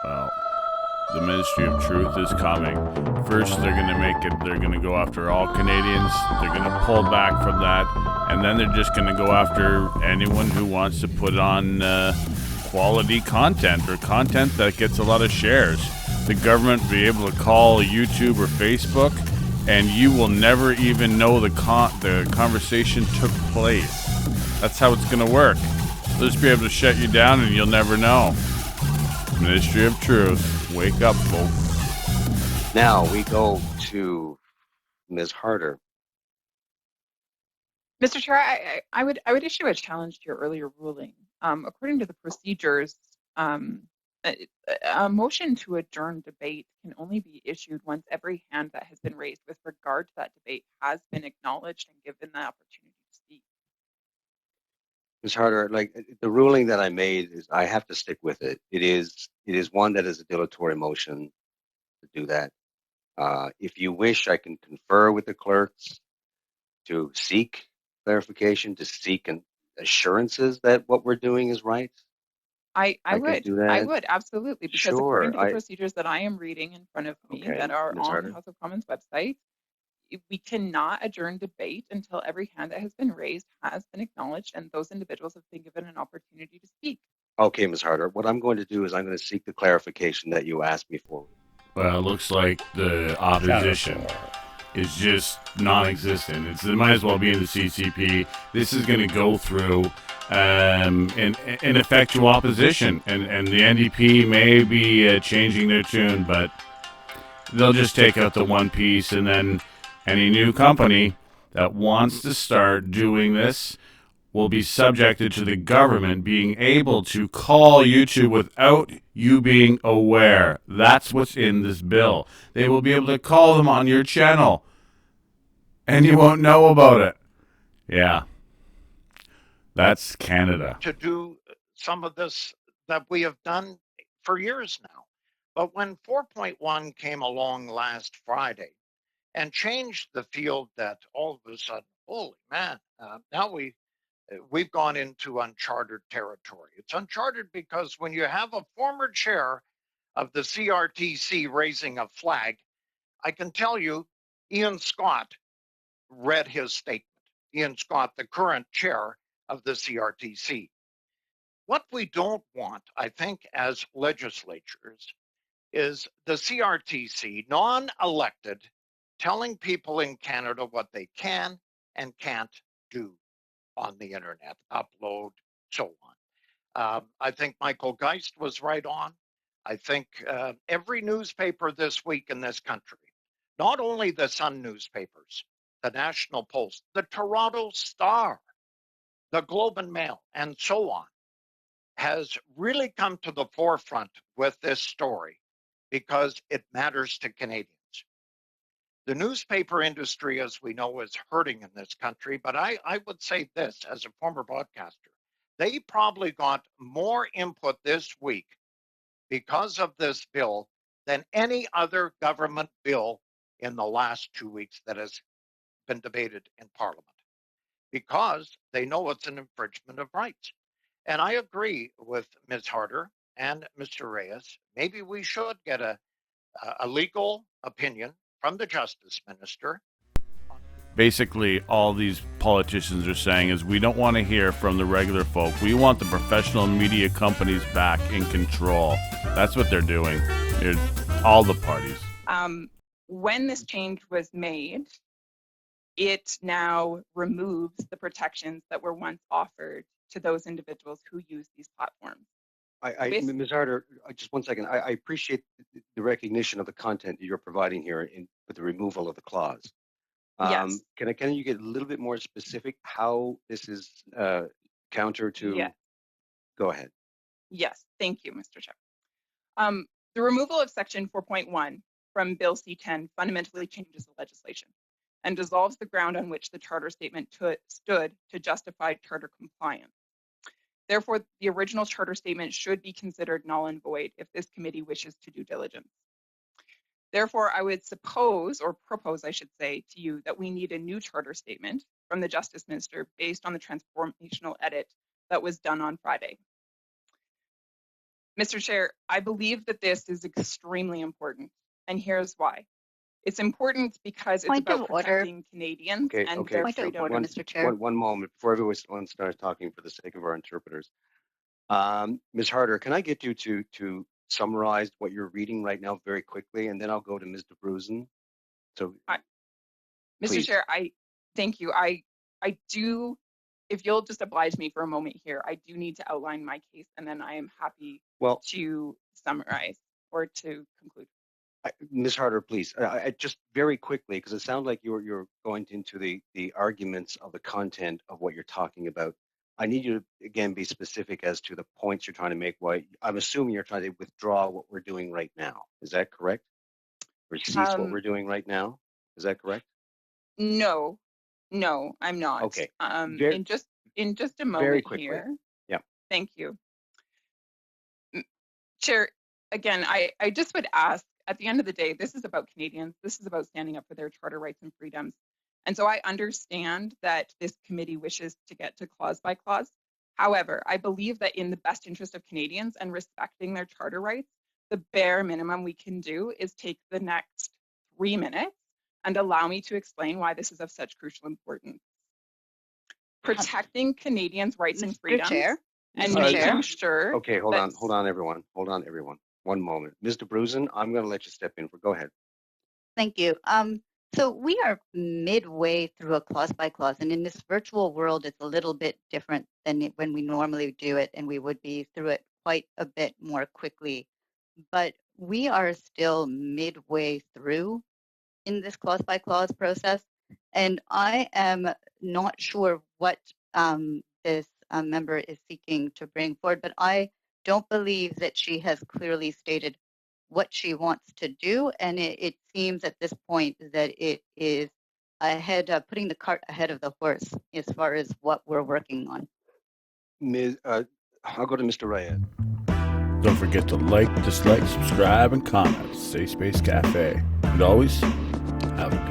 Well, the Ministry of Truth is coming. First, they're going to make it, they're going to go after all Canadians. They're going to pull back from that. And then they're just going to go after anyone who wants to put on quality content or content that gets a lot of shares. The government will be able to call YouTube or Facebook, and you will never even know the conversation took place. That's how it's going to work. They'll just be able to shut you down, and you'll never know. Ministry of Truth, wake up, folks. Now we go to Ms. Harder. Mr. Chair, I would issue a challenge to your earlier ruling. According to the procedures, a motion to adjourn debate can only be issued once every hand that has been raised with regard to that debate has been acknowledged and given the opportunity to speak. Ms. Harder, like the ruling that I made is I have to stick with it. It is one that is a dilatory motion to do that. If you wish, I can confer with the clerks to seek clarification, to seek assurances that what we're doing is right. I could do that. I would absolutely, because Sure, according to the procedures that I am reading in front of me Okay, that are Ms. on Harder. the House of Commons website, we cannot adjourn debate until every hand that has been raised has been acknowledged and those individuals have been given an opportunity to speak. Okay, Ms. Harder, what I'm going to do is I'm going to seek the clarification that you asked me for. Well, it looks like the opposition is just non-existent. It might as well be in the CCP. This is going to go through in effectual opposition, and the NDP may be changing their tune, but they'll just take out the one piece, and then any new company that wants to start doing this will be subjected to the government being able to call YouTube without you being aware. That's what's in this bill. They will be able to call them on your channel, and you won't know about it. Yeah. That's Canada. To do some of this that we have done for years now. But when 4.1 came along last Friday and changed the field, that all of a sudden, holy man, now we've gone into uncharted territory. It's uncharted because when you have a former chair of the CRTC raising a flag, I can tell you, Ian Scott read his statement. Ian Scott, the current chair of the CRTC. What we don't want, I think, as legislatures, is the CRTC, non-elected, telling people in Canada what they can and can't do on the internet, upload, so on. I think Michael Geist was right on. I think every newspaper this week in this country, not only the Sun newspapers, the National Post, the Toronto Star, the Globe and Mail, and so on, has really come to the forefront with this story because it matters to Canadians. The newspaper industry, as we know, is hurting in this country, but I would say this as a former broadcaster, they probably got more input this week because of this bill than any other government bill in the last 2 weeks that has been debated in Parliament, because they know it's an infringement of rights. And I agree with Ms. Harder and Mr. Reyes. Maybe we should get a legal opinion from the Justice Minister. Basically, all these politicians are saying is we don't want to hear from the regular folk. We want the professional media companies back in control. That's what they're doing. All the parties. When this change was made, it now removes the protections that were once offered to those individuals who use these platforms. Ms. Harder, just 1 second. I appreciate the recognition of the content that you're providing here with the removal of the clause. Yes. Can you get a little bit more specific how this is counter to? Yes. Go ahead. Yes, thank you, Mr. Chair. The removal of Section 4.1 from Bill C-10 fundamentally changes the legislation and dissolves the ground on which the Charter Statement stood to justify Charter compliance. Therefore, the original Charter Statement should be considered null and void if this committee wishes to do diligence. Therefore, I would suppose, or propose, I should say, to you that we need a new Charter Statement from the Justice Minister based on the transformational edit that was done on Friday. Mr. Chair, I believe that this is extremely important, and here's why. It's important because it's Point of about order. protecting Canadians Okay, and okay. their Point of freedom. order, Mr. Chair. One moment before everyone starts talking for the sake of our interpreters. Ms. Harder, can I get you to summarize what you're reading right now very quickly, and then I'll go to Ms. DeBruzen. So, Mr. please. Chair, I thank you. I do, if you'll just oblige me for a moment here, I do need to outline my case, and then I am happy well, to summarize or to conclude. Ms. Harder, please, just very quickly, because it sounds like you're going into the arguments of the content of what you're talking about. I need you to, again, be specific as to the points you're trying to make. Why I'm assuming you're trying to withdraw what we're doing right now. Is that correct? Or cease what we're doing right now? Is that correct? No, I'm not. Okay. In just a moment very quickly. here. Yeah. Thank you. Chair, again, I just would ask, at the end of the day, this is about Canadians. This is about standing up for their charter rights and freedoms. And so I understand that this committee wishes to get to clause by clause. However, I believe that in the best interest of Canadians and respecting their charter rights, the bare minimum we can do is take the next 3 minutes and allow me to explain why this is of such crucial importance. Protecting Canadians' rights and freedoms. Chair. And Mr. making Chair. sure. Okay, hold on, everyone. Hold on, everyone. One moment. Ms. DeBruzen, I'm going to let you step in. Go ahead. Thank you. So we are midway through a clause by clause, and in this virtual world, it's a little bit different than when we normally do it, and we would be through it quite a bit more quickly. But we are still midway through in this clause by clause process, and I am not sure what this member is seeking to bring forward, but I don't believe that she has clearly stated what she wants to do, and it seems at this point that it is putting the cart ahead of the horse as far as what we're working on. I'll go to Mr. Reyes. Don't forget to like, dislike, subscribe, and comment. Safe Space Cafe. And always, have a